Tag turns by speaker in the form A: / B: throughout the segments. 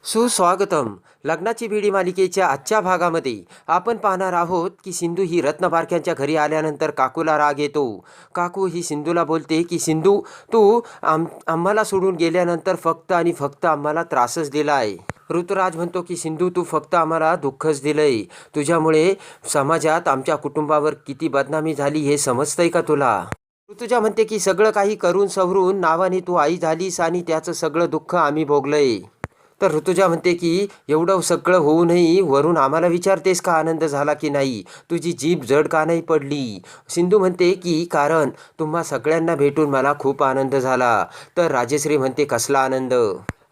A: सुस्वागतम. लग्नाची बेडी मालिकेच्या आजच्या भागामध्ये आपण पाहणार आहोत की सिंधू ही रत्नबारक्यांच्या घरी आल्यानंतर काकूला राग येतो. काकू ही सिंधूला बोलते की सिंधू, तू आम्हाला सोडून गेल्यानंतर फक्त आणि फक्त आम्हाला त्रासच दिला आहे. ऋतुराज म्हणतो की सिंधू, तू फक्त आम्हाला दुःखच दिलंय. तुझ्यामुळे समाजात आमच्या कुटुंबावर किती बदनामी झाली हे समजतंय का तुला? ऋतुजा म्हणते की सगळं काही करून सवरून नावाने तू आई झालीस आणि त्याचं सगळं दुःख आम्ही भोगलंय. तर ऋतुजा म्हणते की एवढं सगळं होऊनही वरून आम्हाला विचारतेस का आनंद झाला की नाही, तुझी जीभ जड का नाही पडली? सिंधू म्हणते की कारण तुम्हा सगळ्यांना भेटून मला खूप आनंद झाला. तर राजश्री म्हणते कसला आनंद?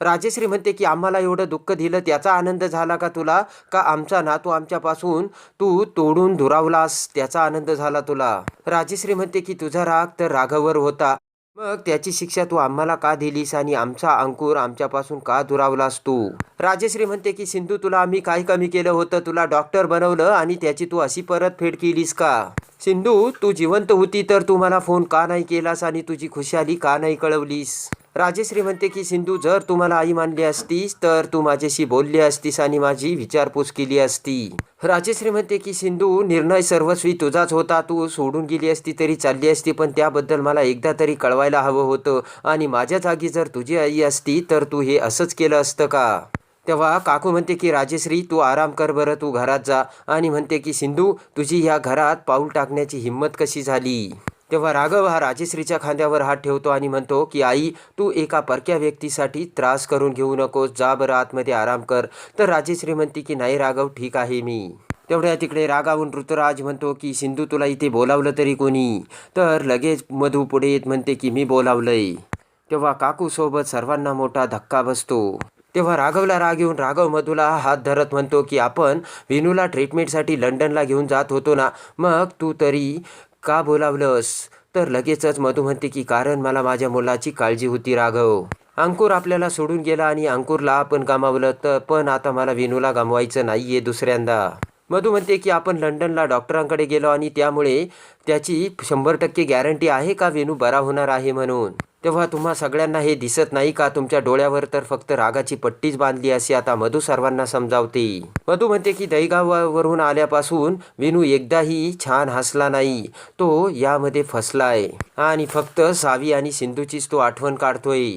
A: राजश्री म्हणते की आम्हाला एवढं दुःख दिलं त्याचा आनंद झाला का तुला, का आमचा नातू आमच्यापासून तू तोडून दुरावलास त्याचा आनंद झाला तुला? राजश्री म्हणते की तुझा राग तर राघववर होता, मग त्याची शिक्षा तू आम्हाला का दिलीस आणि आमचा अंकुर आमच्यापासून का दुरावलास तू? राजश्री म्हणते की सिंधू, तुला आम्ही काय कमी केलं होतं? तुला डॉक्टर बनवलं आणि त्याची तू अशी परतफेड केलीस का? सिंधू, तू जिवंत होती तर तू मला फोन का नाही केलास आणि तुझी खुशाली का नाही कळवलीस? राजश्री म्हणते की सिंधू, जर तू मला आई मानली असतीस तर तू माझ्याशी बोलली असतीस आणि माझी विचारपूस केली असती. राजश्री म्हणते की सिंधू, निर्णय सर्वस्वी तुझाच होता. तू सोडून गेली असती तरी चालली असती, पण त्याबद्दल मला एकदा तरी कळवायला हवं होतं. आणि माझ्या जागी जर तुझी आई असती तर तू हे असंच केलं असतं का? तेव्हा काकू म्हणते की राजश्री, तू आराम कर बरं, तू घरात जा. आणि म्हणते की सिंधू, तुझी ह्या घरात पाऊल टाकण्याची हिंमत कशी झाली? तेव्हा राघव हा राजश्रीच्या खांद्यावर हात ठेवतो आणि म्हणतो की आई, तू एका परक्या व्यक्तीसाठी त्रास करून घेऊ नकोस, जा बरं आतमध्ये आराम कर. तर राजश्री म्हणते की नाही राघव, ठीक आहे मी. तेवढ्या तिकडे रागावून ऋतुराज म्हणतो की सिंधू, तुला इथे बोलावलं तरी कोणी? तर लगेच मधू पुढे येत म्हणते की मी बोलावलंय. तेव्हा काकूसोबत सर्वांना मोठा धक्का बसतो. तेव्हा राघवला राग येऊन राघव मधूला हात धरत म्हणतो की आपण विनूला ट्रीटमेंटसाठी लंडनला घेऊन जात होतो ना, मग तू तरी का बोलावलंस? तर लगेचच मधू म्हणते की कारण मला माझ्या मुलाची काळजी होती राघव. अंकुर आपल्याला सोडून गेला आणि अंकुरला आपण गमावलं, तर पण आता मला विनूला गमवायचं नाहीये दुसऱ्यांदा. मधू म्हणते की आपण लंडनला डॉक्टरांकडे गेलो आणि त्यामुळे त्याची 100% गॅरंटी आहे का विनू बरा होणार आहे म्हणून? तेव्हा तुम्हा सगळ्यांना हे दिसत नाही का? तुमच्या डोळ्यावर तर फक्त रागाची पट्टीच बांधली असे आता मधू सर्वांना समजावते. मधू म्हणते की दहीगावावरून आल्यापासून विनू एकदाही छान हसला नाही. तो यामध्ये फसलाय आणि फक्त सावी आणि सिंधूचीच तो आठवण काढतोय.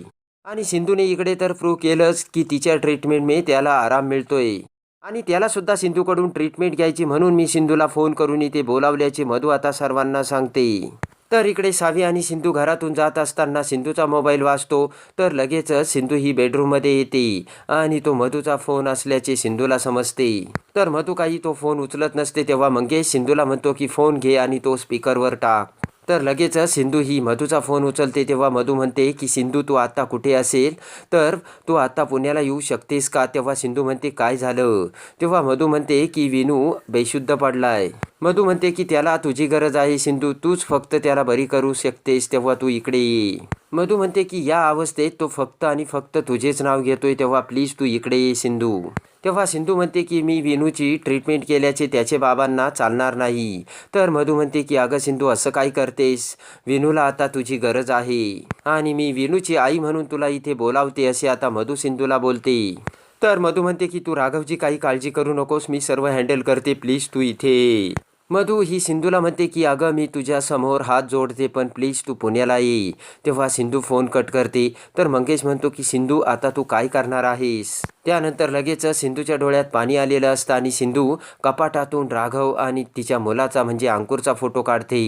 A: आणि सिंधूने इकडे तर प्रूव्ह केलंच की तिच्या ट्रीटमेंटने त्याला आराम मिळतोय आणि त्याला सुद्धा सिंधूकडून ट्रीटमेंट घ्यायची, म्हणून मी सिंधूला फोन करून इथे बोलावल्याचे मधू आता सर्वांना सांगते. तर इकडे सावी आणि सिंधू घरातून जात असताना सिंधूचा मोबाईल वाजतो. तर लगेचच सिंधू ही बेडरूममध्ये येते आणि तो मधूचा फोन असल्याचे सिंधूला समजते. तर मधू काही तो फोन उचलत नसते. तेव्हा मंगेश सिंधूला म्हणतो की फोन घे आणि तो स्पीकरवर टाक. तर लगेचच सिंधू ही मधूचा फोन उचलते. तेव्हा मधू म्हणते की सिंधू, तू आता कुठे असेल? तर तू आता पुण्याला येऊ शकतेस का? तेव्हा सिंधू म्हणते काय झालं? तेव्हा मधू म्हणते की विनू बेशुद्ध पडलाय. मधू म्हणते की त्याला तुझी गरज आहे सिंधू, तूच फक्त त्याला बरी करू शकतेस, तेव्हा तू इकडे ये. मधू म्हणते की या अवस्थेत तो फक्त आणि फक्त तुझेच नाव घेतोय, तेव्हा प्लीज तू इकडे ये सिंधू. तेव्हा सिंधू म्हणते की मी विनूची ट्रीटमेंट केल्याचे त्याचे बाबांना चालणार नाही. तर मधू म्हणते की अगं सिंधू, असं काय करतेस? विनूला आता तुझी गरज आहे आणि मी विनूची आई म्हणून तुला इथे बोलावते असे आता मधू सिंधूला बोलते. तर मधू म्हणते की तू राघवची काही काळजी करू नकोस, मी सर्व हँडल करते, प्लीज तू इथे. मधू ही सिंधूला म्हणते की अगं मी तुझ्या समोर हात जोडते, पण प्लीज तू पुण्याला ये. तेव्हा सिंधू फोन कट करते. तर मंगेश म्हणतो की सिंधू, आता तू काय करणार आहेस? त्यानंतर लगेच सिंधूच्या डोळ्यात पाणी आलेलं असतं आणि सिंधू कपाटातून राघव आणि तिच्या मुलाचा म्हणजे अंकुरचा फोटो काढते.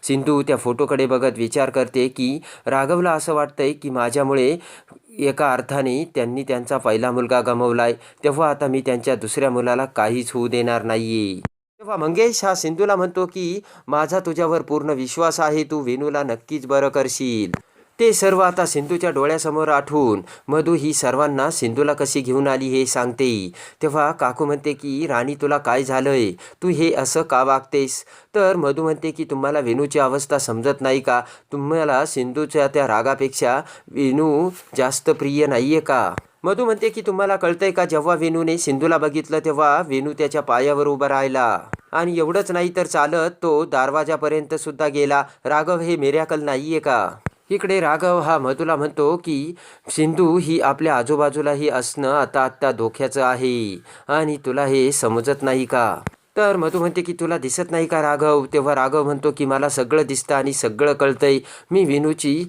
A: सिंधू त्या फोटोकडे बघत विचार करते की राघवला असं वाटतंय की माझ्यामुळे एका अर्थाने त्यांनी त्यांचा पहिला मुलगा गमावलाय, तेव्हा आता मी त्यांच्या दुसऱ्या मुलाला काहीच होऊ देणार नाहीये. तेव्हा मंगेश हा सिंधूला म्हणतो की माझा तुझ्यावर पूर्ण विश्वास आहे, तू विनूला नक्कीच बरं करशील. ते सर्व आता सिंधूच्या डोळ्यासमोर आठवून मधू ही सर्वांना सिंधूला कशी घेऊन आली हे सांगते. तेव्हा काकू म्हणते की राणी, तुला काय झालंय? तू हे असं का वागतेस? तर मधू म्हणते की तुम्हाला विनूची अवस्था समजत नाही का? तुम्हाला सिंधूच्या त्या रागापेक्षा विनू जास्त प्रिय नाहीये का? मधू म्हणते की तुम्हाला कळतंय का, जेव्हा विनूने सिंधूला बघितलं तेव्हा विनू त्याच्या पायावर उभा राहिला आणि एवढंच नाही तर चालत तो दरवाजापर्यंत सुद्धा गेला. राघव, हे मिरॅकल नाहीये का? इकडे राघव हा मधूला म्हणतो की सिंधू ही आपल्या आजूबाजूलाही असणं आता धोक्याचं आहे आणि तुला हे समजत नाही का? तर मधू म्हणते की तुला दिसत नाही का राघव? तेव्हा राघव म्हणतो की मला सगळं दिसतं आणि सगळं कळतंय. मी विनूची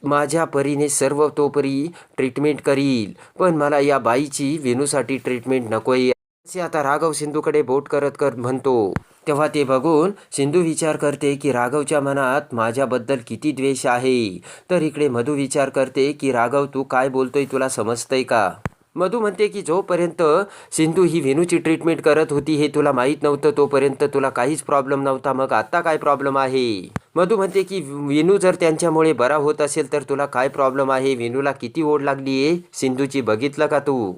A: माझ्या परीने सर्वतोपरी ट्रीटमेंट करील, पण मला या बाईची विनूसाठी ट्रीटमेंट नकोय असे आता राघव सिंधूकडे बोट करत म्हणतो. तेव्हा ते बघून सिंधू विचार करते की राघवच्या मनात माझ्याबद्दल किती द्वेष आहे. तर इकडे मधू विचार करते की राघव तू काय बोलतोय तुला समजतंय का? मधू म्हणते की जोपर्यंत सिंधू ही विनूची ट्रीटमेंट करत होती हे तुला माहीत नव्हतं तोपर्यंत तुला काहीच प्रॉब्लेम नव्हता, मग आता काय प्रॉब्लेम आहे? मधू म्हणते की विनू जर त्यांच्यामुळे बरा होत असेल तर तुला काय प्रॉब्लेम आहे? विनूला किती ओढ लागली आहे सिंधूची, बघितलं का तू?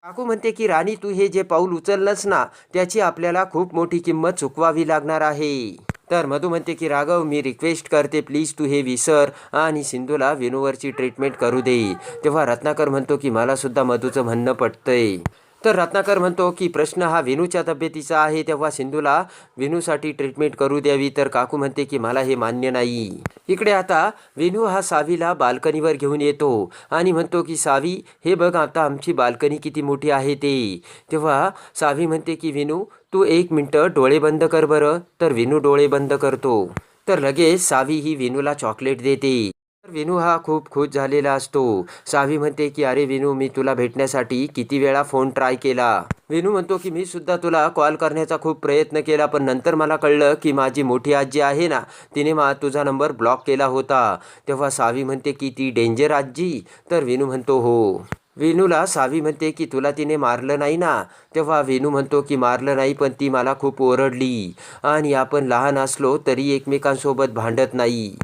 A: काकू म्हणते की राणी तू हे जे पाऊल उचललंस ना त्याची आपल्याला खूप मोठी किंमत चुकवावी लागणार आहे. तर मधू म्हणते की राघव मी रिक्वेस्ट करते प्लीज तू हे विसर आणि सिंधूला विनूवरची ट्रीटमेंट करू दे. तेव्हा रत्नाकर म्हणतो की मला सुद्धा मधूचं म्हणणं पटतंय. तर रत्नाकर म्हणतो की प्रश्न हा विनूच्या तब्येतीचा आहे तेव्हा सिंधूला विनूसाठी ट्रीटमेंट करू द्यावी. तर काकू म्हणते की मला हे मान्य नाही. इकडे आता विनू हा सावीला बाल्कनीवर घेऊन येतो आणि म्हणतो की सावी हे बघ आता आमची बाल्कनी किती मोठी आहे ते. तेव्हा सावी म्हणते की विनू तू 1 मिनटं डोळे बंद कर बरं. तर विनू डोळे बंद करतो. तर लगेच सावी ही विनूला चॉकलेट देते. तर विनू हा खूप खुश झालेला असतो. सावी म्हणते की अरे विनू मी तुला भेटण्यासाठी किती वेळा फोन ट्राय केला. विनू म्हणतो की मी सुद्धा तुला कॉल करण्याचा खूप प्रयत्न केला पण नंतर मला कळलं की माझी मोठी आजी आहे ना तिने तुझा नंबर ब्लॉक केला होता. तेव्हा सावी म्हणते की ती डेंजर आजी? तर विनू म्हणतो हो. विनूला सावी म्हणते की तुला तिने मारलं नाही ना? तेव्हा विनू म्हणतो की मारलं नाही पण ती मला खूप ओरडली आणि आपण लहान असलो तरी एकमेकांसोबत भांडत नाही,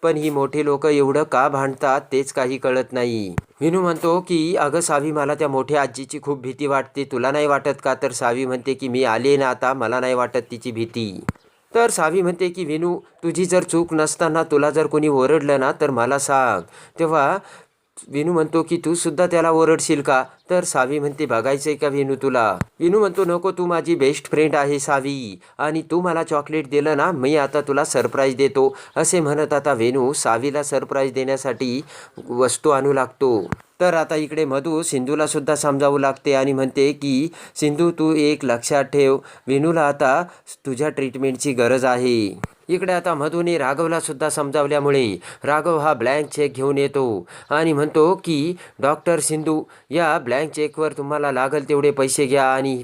A: पण ही मोठे लोक एवढं का भांडतात तेच काही कळत नाही. विनू म्हणतो की अगं सावी मला त्या मोठ्या आजीची खूप भीती वाटते, तुला नाही वाटत का? तर सावी म्हणते की मी आले ना आता, मला नाही वाटत तिची भीती. तर सावी म्हणते की विनू तुझी जर चूक नसताना तुला जर कोणी ओरडलं ना तर मला सांग. तेव्हा विनू म्हणतो की तू सुद्धा त्याला ओरडशील का? तर सावी म्हणते बघायचंय का विनू तुला? विनू म्हणतो नको, तू माझी बेस्ट फ्रेंड आहे सावी आणि तू मला चॉकलेट दिलं ना मी आता तुला सरप्राईज देतो. असे म्हणत आता विनू सावीला सरप्राईज देण्यासाठी वस्तू आणू लागतो. तर आता इकडे मधू सिंधूला सुद्धा समजावू लागते आणि म्हणते की सिंधू तू एक लक्षात ठेव, विनूला आता तुझ्या ट्रीटमेंटची गरज आहे. इकडे आता मधूने राघवला सुद्धा समजावल्यामुळे राघव हा ब्लँक चेक घेऊन येतो आणि म्हणतो की डॉक्टर सिंधू या ब्लँक चेकवर तुम्हाला लागल तेवढे पैसे घ्या आणि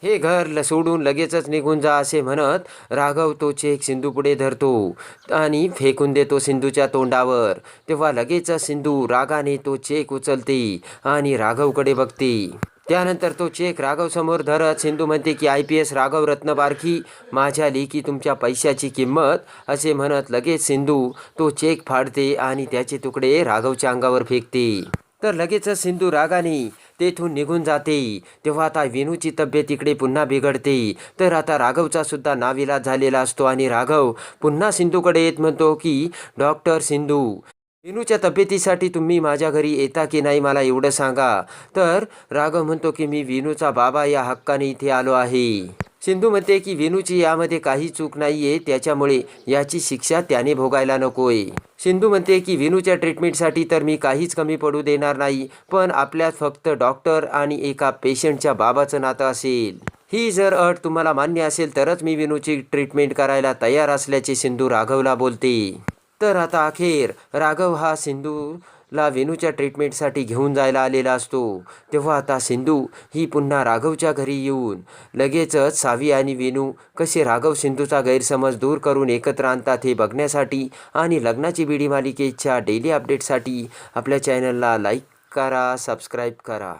A: हे घर सोडून लगेचच निघून जा. असे म्हणत राघव तो चेक सिंधू पुढे धरतो आणि फेकून देतो सिंधूच्या तोंडावर. तेव्हा लगेचच सिंधू रागाने तो चेक उचलते आणि राघवकडे बघते. त्यानंतर तो चेक राघव समोर धरत सिंधू म्हणते की IPS राघव रत्नबारकी माझ्या लेकी तुमच्या पैशाची किंमत. असे म्हणत लगेच सिंधू तो चेक फाडते आणि त्याचे तुकडे राघवच्या अंगावर फेकते. तर लगेचच सिंधू रागाने तेथून निघून जाते. तेव्हा आता विनूची तब्येत इकडे पुन्हा बिघडते. तर आता राघवचा सुद्धा नाविलाज झालेला असतो आणि राघव पुन्हा सिंधूकडे येत म्हणतो की डॉक्टर सिंधू विनूच्या तब्येतीसाठी तुम्ही माझ्या घरी येता की नाही मला एवढं सांगा. तर राघव म्हणतो की मी विनूचा बाबा या हक्काने इथे आलो आहे. सिंधू म्हणते की विनूची यामध्ये काही चूक नाहीये, त्याच्यामुळे याची शिक्षा त्याने भोगायला नकोय. सिंधू म्हणते की विनूच्या ट्रीटमेंटसाठी तर मी काहीच कमी पडू देणार नाही, पण आपल्यात फक्त डॉक्टर आणि एका पेशंटच्या बाबाचं नातं असेल. ही जर अट तुम्हाला मान्य असेल तरच मी विनूची ट्रीटमेंट करायला तयार असल्याचे सिंधू राघवला बोलते. तर आता अखेर राघव हा सिंधूला विनूच्या ट्रीटमेंटसाठी घेऊन जायला आलेला असतो. तेव्हा आता सिंधू ही पुन्हा राघवच्या घरी येऊन लगेचच सावी आणि विनू कसे राघव सिंधूचा गैरसमज दूर करून एकत्र आणतात हे बघण्यासाठी आणि लग्नाची बीडी मालिकेच्या डेली अपडेटसाठी आपल्या चॅनलला लाईक करा, सबस्क्राईब करा.